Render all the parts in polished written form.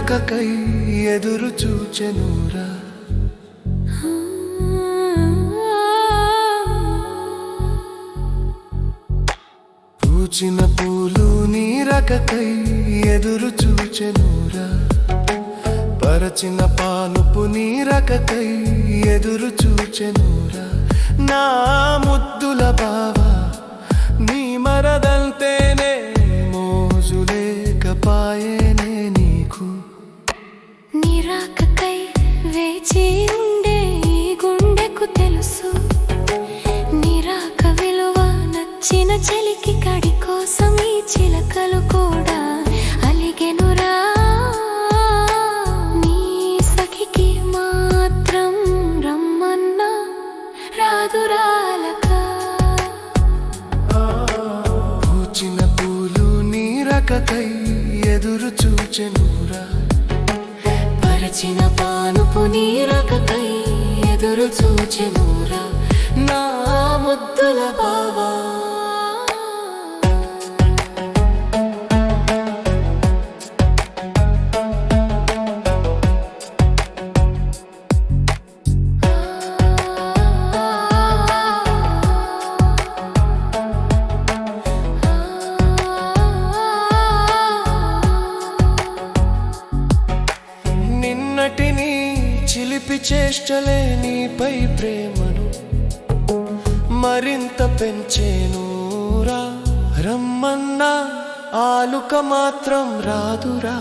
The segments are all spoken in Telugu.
నీరకకై ఎదురు చూచెనురా. పూచిన పూలు నీరకకై ఎదురు చూచెనురా. పరచిన పానుపు నీరకకై ఎదురు చూచెనురా. నా ముద్దుల బావా నీ మరదంతేనే మోజులేకపాయేనే నీకు. నిరాకకై వేచి ఉండే ఈ గుండెకు తెలుసు, నిరాక విలువ నచ్చిన చెలికి కడి కోసం ఈ చిలకలు కూడా అలిగెనురా. నీ సఖికి మాత్రం రమ్మన్నా రాదురాలక. పూచిన పూలు నీరకకై ఎదురు చూచెనురా. పరచిన పానుపు నీరకకై ఎదురు చూచెనురా. నా ముద్దుల బావా నిన్నటిని చిలిపి చేష్టలే నీపై ప్రేమను మరింత పెంచేనురా. రమ్మన్నా ఆలుక మాత్రం రాదురా.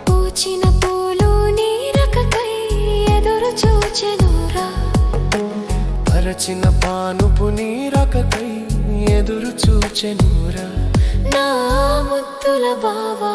పూచిన పూలు నీరకకై ఎదురు చూచెనురా. పరచిన పానుపు నీరకకై ఎదురు చూచెనురా. నా ముద్దుల బావా